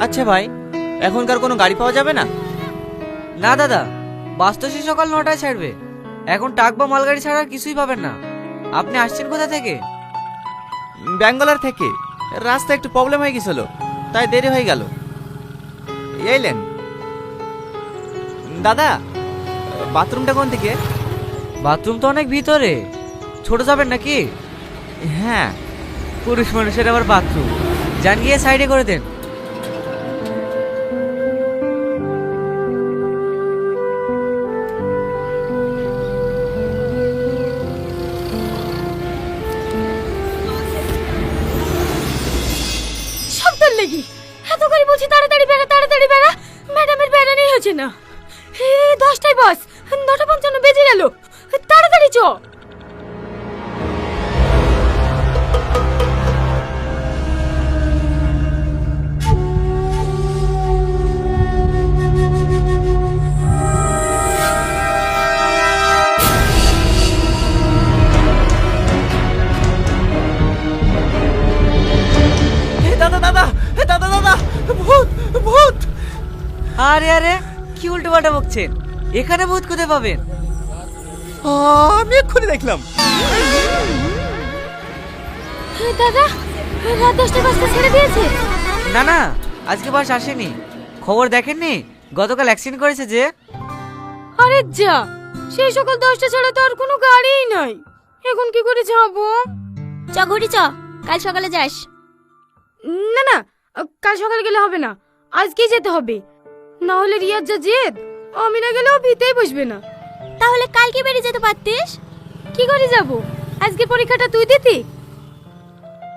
আচ্ছা ভাই, এখনকার কোনো গাড়ি পাওয়া যাবে না? না দাদা, বাস তো সেই সকাল 9টায় ছাড়বে। এখন ট্রাক বা মালগাড়ি ছাড়া আর কিছুই পাবেন না। আপনি আসছেন কোথা থেকে? ব্যাঙ্গালোর থেকে। রাস্তা একটু প্রবলেম হয়ে গেছিল, তাই দেরি হয়ে গেল। এইলেন দাদা, বাথরুমটা কোন দিকে? বাথরুম তো অনেক ভিতরে, ছোট যাবেন নাকি? হ্যাঁ। পুরুষ মানুষের আবার বাথরুম, যান গিয়ে সাইডে করে দেন। সপ্তাহ লেগে এত করে বলছি তাড়াতাড়ি বেড়া, তাড়াতাড়ি বেড়া, ম্যাডামের বেড়ানোই হচ্ছে না। 10টায় বাস, 9:55 বেজে গেল, তাড়াতাড়ি চ। দাদা দাদা দাদা দাদা, ভূত ভূত! আরে আরে, কি উল্টো পাল্টা বকছেন? এখানে ভূত কোথায় পাবেন? আমি এক্ষুনি দেখলাম। দাদা, রাত 10টায় বাসটা ছেড়ে দিয়েছে। না না, আজকে বাস আসেনি। খবর দেখেননি গতকাল অ্যাক্সিডেন্ট করেছে যে? আরে যা, সেই সকাল 10টা ছাড়া তো আর কোনো গাড়িই নাই। এখন কি করে যাবো? চ ঘুরি চ, কাল সকালে যাস। না না, কাল সকালে গেলে হবে না, আজকেই যেতে হবে। না হলে রিয়াজ যা জেদ, আমি না গেলেও ভিতেই বসবে না। তাহলে কালকে বেরিয়ে যেতে পারতিস। কি করে যাব? আজকে পরীক্ষাটা তুই দিতি?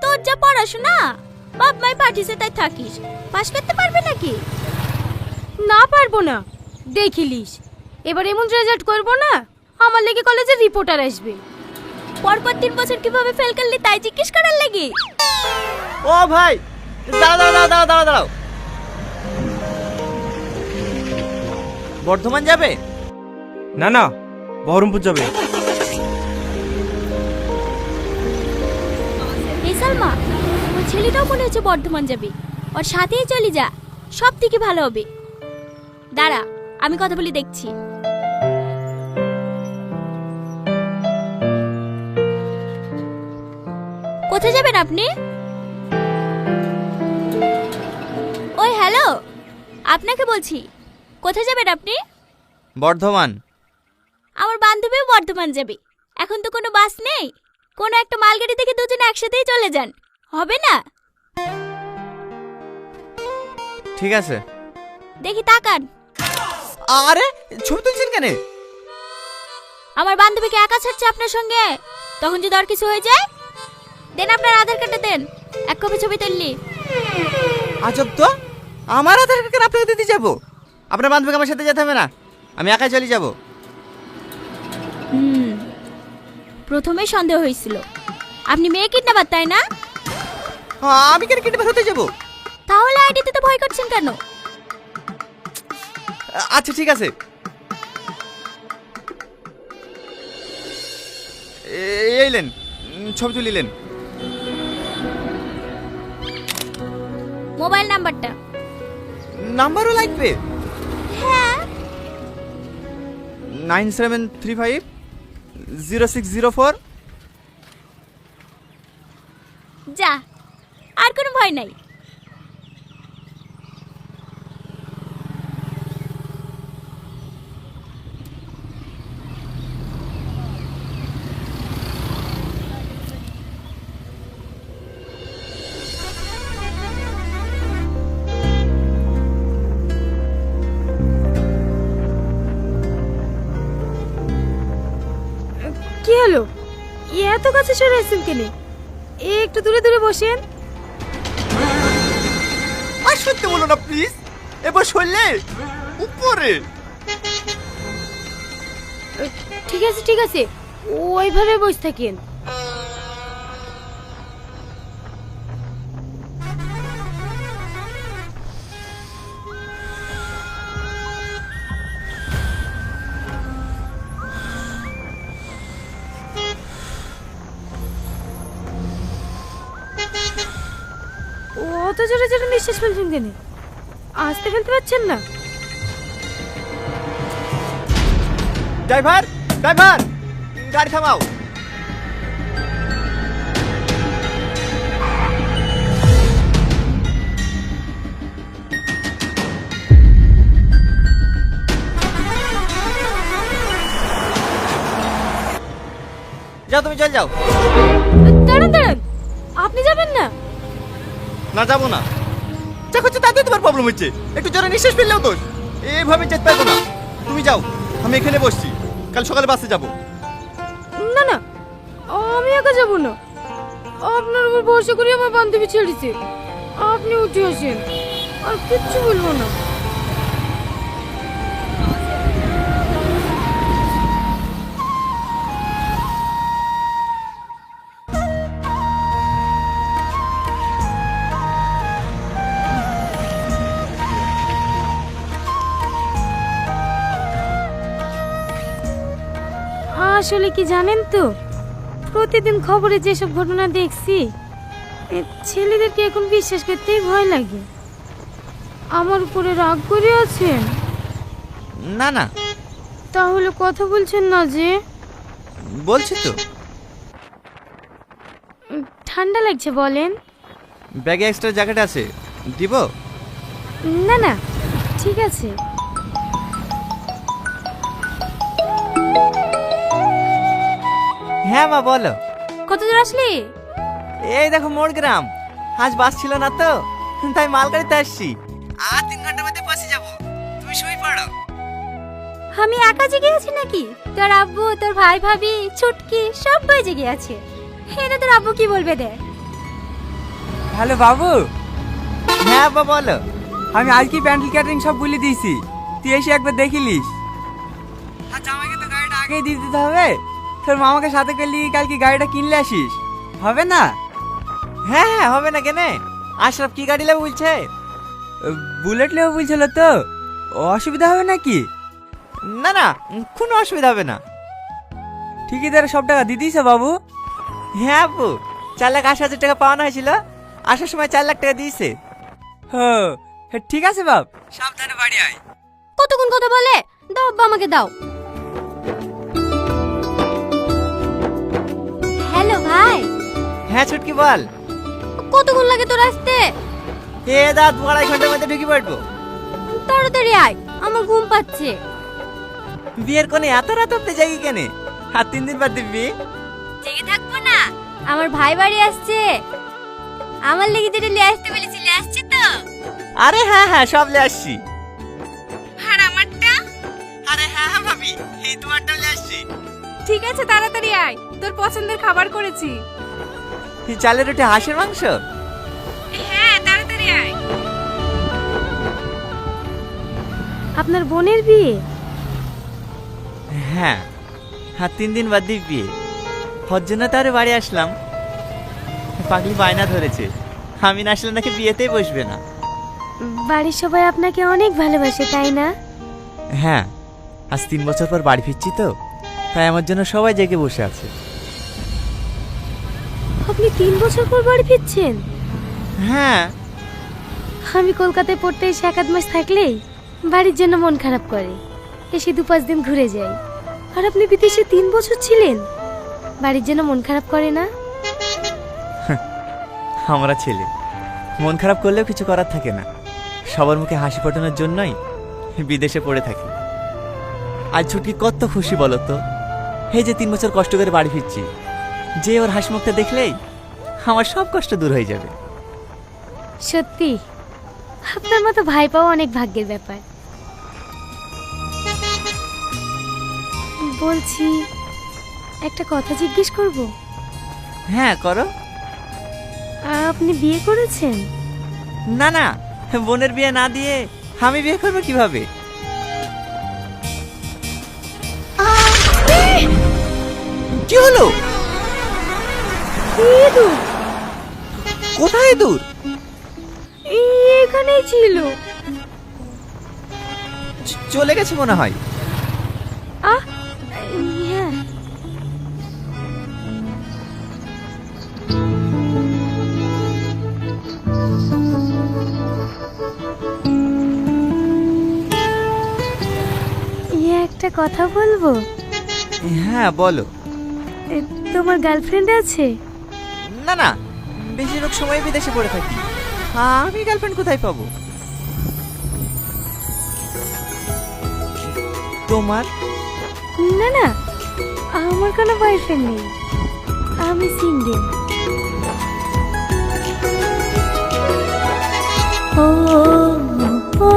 তোর যা পড়াশোনা, বাপ মাই পাঠিয়েছে তাই থাকিস, পাশ করতে পারবে নাকি? না পারবো না, দেখিলিস এবার এমন রেজাল্ট করবো না, আমার লেগে কলেজের রিপোর্টার আসবে। পরপর 3 বছর কিভাবে ফেল করলি তাই জিজ্ঞেস করার লাগি। ও ভাই, দাঁড়াও দাঁড়াও দাঁড়াও দাঁড়াও দাঁড়াও। বর্ধমান যাবে? না না, বহরমপুর যাবে। এই সালমা, ওই ছেলেটাও মনে হচ্ছে বর্ধমান যাবে, ওর সাথেই চলে যা, সব থেকে ভালো হবে। দাঁড়া, আমি কথা বলি দেখছি। কোথায় যাবেন আপনি? ওই হ্যালো, আপনাকে বলছি, কোথায় যাবেন আপনি? বর্ধমান। আমার বান্ধবীও বর্ধমান যাবে। এখন তো কোনো বাস নেই, কোনো একটা মালগাড়ি থেকে দুজনে একসাথেই চলে যান, হবে না? ঠিক আছে। দেখি তাকান। আরে, ছবি তুলছেন কেন? আমার বান্ধবীকে একা ছাড়ছে আপনার সঙ্গে, তখন যদি আর কিছু হয়ে যায়। দেন আপনার আধার কার্ডটা দেন, 1 কপি ছবি তুললি। আজব তো, আমার আধার কার্ড আপনাকে দিতে যাবো? আপনার বান্ধবীকে আমার সাথে যেতে হবে না, আমি একাই চলে যাব। প্রথমেই সন্দেহ হয়েছিল আপনি মেয়ে কিডন্যাপার, তাই না? আমি কেন কিডন্যাপার হতে যাব? তাহলে আইডিতে তো ভয় করছেন কেন? আচ্ছা ঠিক আছে। এইলেন, ছবি তুলিলেন। মোবাইল নাম্বারটা। নাম্বারও লাগবে? হ্যাঁ। 97350604। যা, আর কোনো ভয় নাই। কি হলো, এত কাছে সরে আসছেন কেন? একটু দূরে দূরে বসেন। আর সত্যি বলো না প্লিজ, এবার সরলে উপরে। ঠিক আছে ঠিক আছে, ওইভাবে বসে থাকেন। অত জোরে জোরে নিঃশ্বাস ফেলছেন কেন? আসতে ফেলতে পারছেন না? ড্রাইভার, ড্রাইভার, গাড়ি থামাও। যাও, তুমি চল যাও। দাঁড়ান দাঁড়ান, আপনি যাবেন না? না, যাবো না। যা করছো তাতে তোমার প্রবলেম হচ্ছে। একটু জোরে নিঃশ্বাস ফেললেও তো এইভাবে যেতে পারবো না। তুমি যাও, আমি এখানে বসছি, কাল সকালে বাসে যাবো। না না, আমি একা যাব না। আপনার উপর ভরসা করে আমার বান্ধবী ছেড়েছে। আপনি উঠে আসেন, আর কিচ্ছু বলবো না। আসলে কি জানেন তো, প্রতিদিন খবরে যেসব ঘটনা দেখছি, এ ছেলেদেরকে এখন বিশ্বাস করতেই ভয় লাগে। আমার উপরে রাগ করে আছেন? না না, তাহলে কথা বলছেন না যে? বলছি তো। ঠান্ডা লাগছে বলেন। ব্যাগে এক্সট্রা জ্যাকেট আছে, দিব? না না, ঠিক আছে। হ্যাঁ মা, বলো। কত দূর আসলি? এই দেখো মোর গ্রাম। আজ বাস ছিল না তো, তাই মালগাড়িতে আসছি। আর 3 ঘন্টার মধ্যে পৌঁছে যাবো। তুমি শুয়ে পড়ো। আমি একা জেগে আছি নাকি? তোর আব্বু, তোর ভাই ভাবি, ছুটকি সবাই জেগে আছে। এনে তোর আব্বু কি বলবে দেখ। হ্যালো বাবু, হ্যাঁ বা বলো। আমি আজকে প্যান্ডেল ক্যাটারিং সব বলে দিয়েছি, তুই এসে একবার দেখিলিস। আচ্ছা, আমাকে তো গাড়িটা আগেই দিয়ে দিতে হবে। তোর মামাকে সাথে করলি কালকে গাড়িটা কিনলে আসিস, হবে না? হ্যাঁ হ্যাঁ, হবে না কেনে? আশরাফ কি গাড়ি নেবে বলছে? বুলেট নেবে বলছিল তো, অসুবিধা হবে নাকি? না না, কোনো অসুবিধা হবে না। ঠিকাদার সব টাকা দিয়ে দিয়েছে বাবু? হ্যাঁ আপু, 4,80,000 টাকা পাওয়ানো হয়েছিল, আসার সময় 4 লাখ টাকা দিয়েছে। হ্যাঁ, ঠিক আছে বাপ, সাবধানে বাড়ি আয়। কতক্ষণ কথা বলে? দাও আব্বা, আমাকে দাও। হ্যালো ভাই। হ্যাঁ ছুটকি বল। কতক্ষণ লাগে তোর আসতে? এ দাঁত 2.5 ঘন্টার মধ্যে ঢুকে পড়বো। তাড়াতাড়ি আয়, আমার ঘুম পাচ্ছে। বিয়ের কোনে এত রাত অব্দি জাগি কেনে? আর 3 দিন বাদ দিবি? জেগে থাকবো না, আমার ভাই বাড়ি আসছে। আমার লেগে যেটা নিয়ে আসতে বলেছিলে, আসছে তো? আরে হ্যাঁ হ্যাঁ, সব লে আসছি। আর আমারটা? আরে হ্যাঁ হ্যাঁ ভাবি, এই তোমারটাও লে আসছি। ঠিক আছে, তাড়াতাড়ি আয়, তোর পছন্দের খাবার করেছি। এই চালের রুটি, হাঁসের মাংস। হ্যাঁ, তাড়াতাড়ি আয়। আপনার বোনের বিয়ে? হ্যাঁ, আর 3 দিন বাদ দিবি বিয়ে। হর জন্য তার বাড়ি আসলাম। পাগলি বায়না ধরেছে, আমি না আসলে নাকি বিয়েতেই বসবে না। বাড়ির সবাই আপনাকে অনেক ভালোবাসে, তাই না? হ্যাঁ, আজ 3 বছর পর বাড়ি ফিরছি তো, তাই আমার জন্য সবাই জেগে বসে আছে। আপনি 3 বছর পর বাড়ি ফিরছেন? হ্যাঁ। আমি কলকাতায় পড়তে এসে 1-8 মাস থাকলেই বাড়ির জন্য মন খারাপ করে, এসে 2-5 দিন ঘুরে যাই। আর আপনি বিদেশে 3 বছর ছিলেন, বাড়ির জন্য মন খারাপ করে না? আমরা ছেলে মন খারাপ করলেও কিছু করার থাকে না, সবার মুখে হাসি ফোটানোর জন্যই বিদেশে পড়ে থাকি। আজ ছুটি কত খুশি বলো তো, এই যে 3 বছর কষ্ট করে বাড়ি ফিরছি, যে ওর হাসি মুখটা দেখলেই আমার সব কষ্ট দূর হয়ে যাবে। সত্যি আপনার মতো ভাই পাওয়া অনেক ভাগ্যের ব্যাপার। বলছি, একটা কথা জিজ্ঞেস করব? হ্যাঁ করো। আপনি বিয়ে করেছেন? না না, বোনের বিয়ে না দিয়ে আমি বিয়ে করবো কিভাবে? কি হলো? ইঁদুর কোথায় দূর? এখানেই ছিল। চলে গেছে মনে হয়। আহ, হ্যাঁ। একটা কথা বলবো? হ্যাঁ বলো। এ, তোমার গার্লফ্রেন্ড আছে? না না, বেশিরভাগ সময় বিদেশে পড়ে থাকি। আমি গার্লফ্রেন্ড কোথায় পাবো? তোমার? না না, আমার কোনো বয়ফ্রেন্ড নেই, আমি সিঙ্গেল। ও ও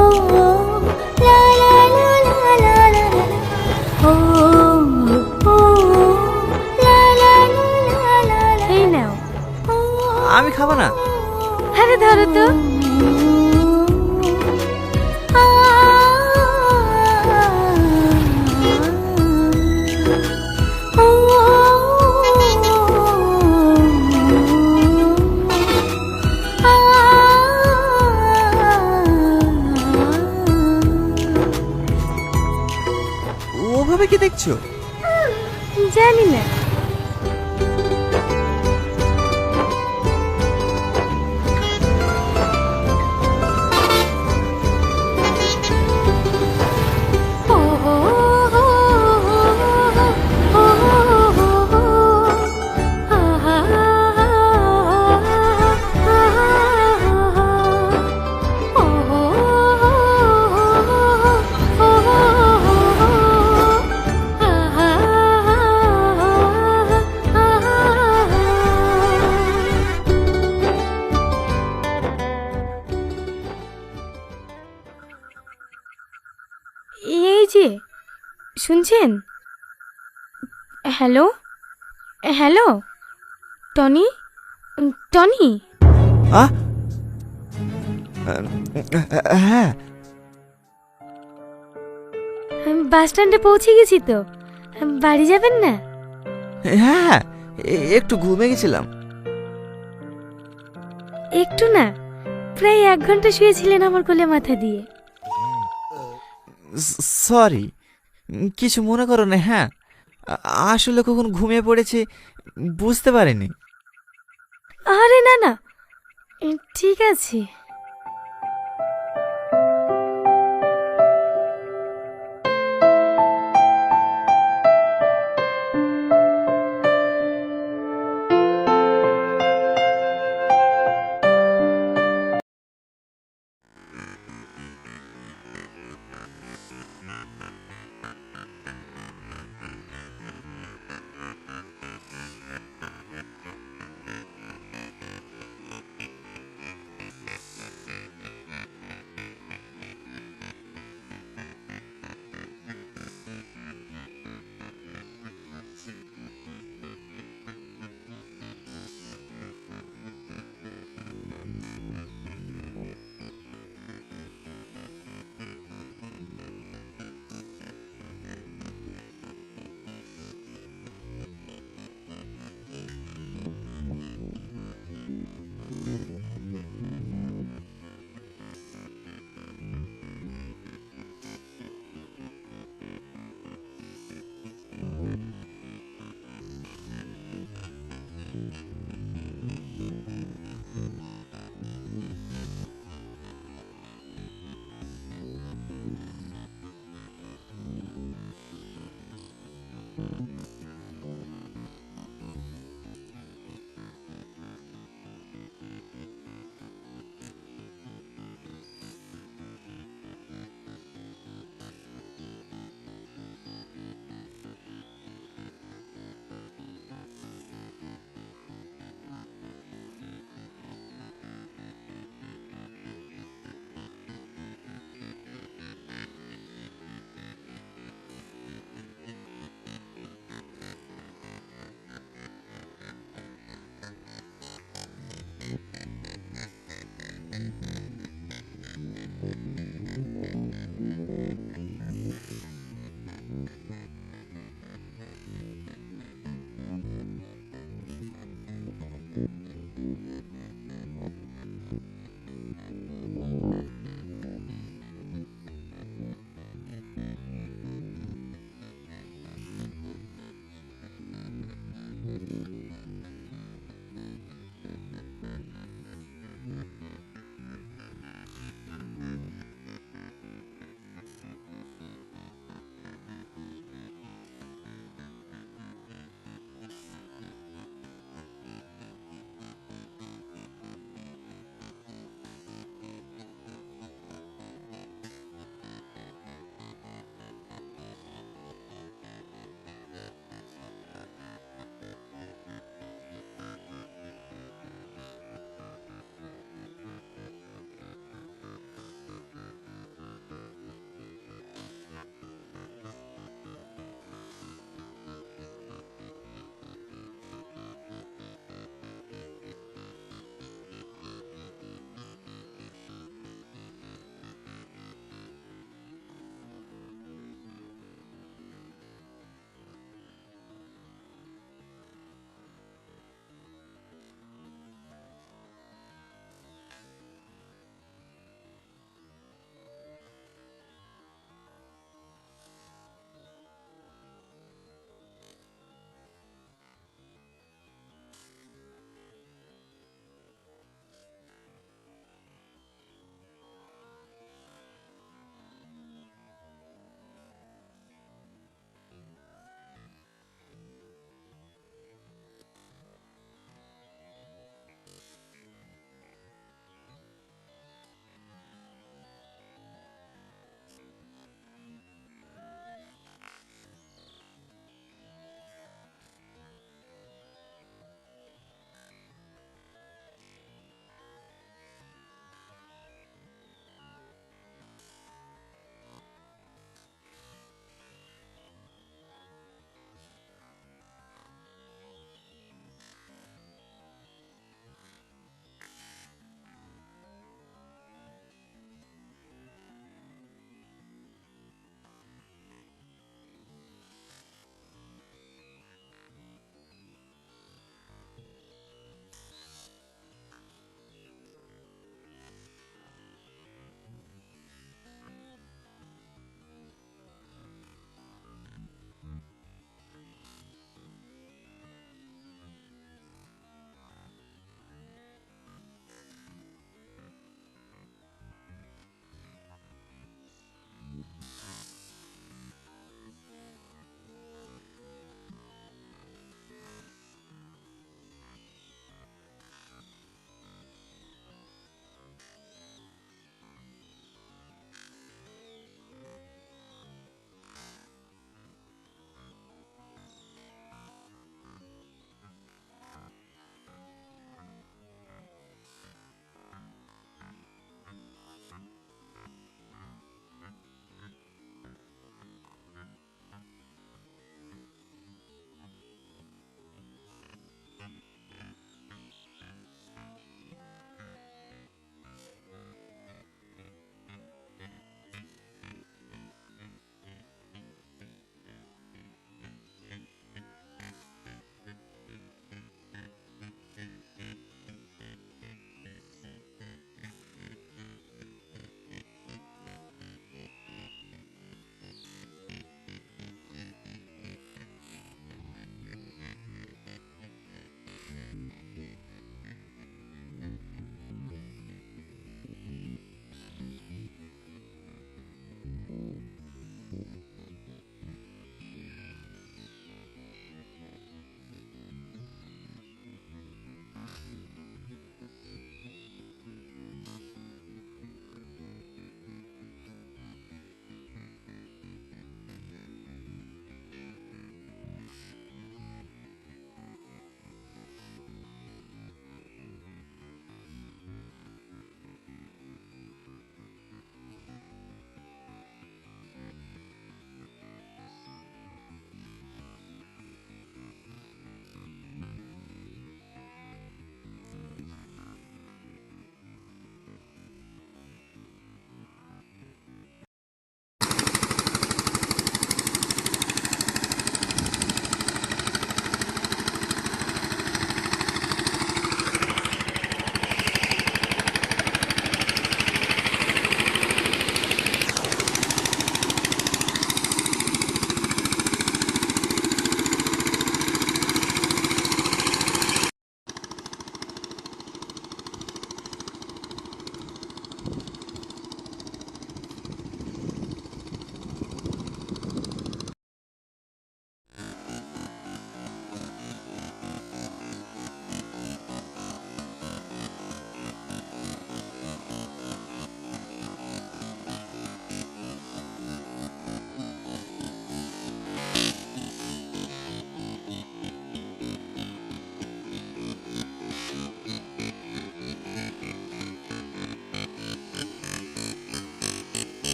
লা লা লা লা লা লা, ও ও লা লা লা লা, এই নাও। আমি খাবো না। আরে ধরো তো। ওভাবে কি দেখছো? জানি না। এই যে শুনছেন? Hello hello, Tony, Tony. আহ হ্যাঁ, বাস স্ট্যান্ডে পৌঁছে গেছি তো, বাড়ি যাবেন না? হ্যাঁ একটু ঘুমে গেছিলাম। একটু না, প্রায় 1 ঘন্টা শুয়েছিলেন আমার কোলে মাথা দিয়ে। সরি, কিছু মনে করো না। হ্যাঁ, আসলে কখন ঘুমিয়ে পড়েছি বুঝতে পারিনি। আরে না না, ঠিক আছে।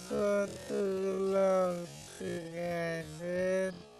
কতগুলো গেছে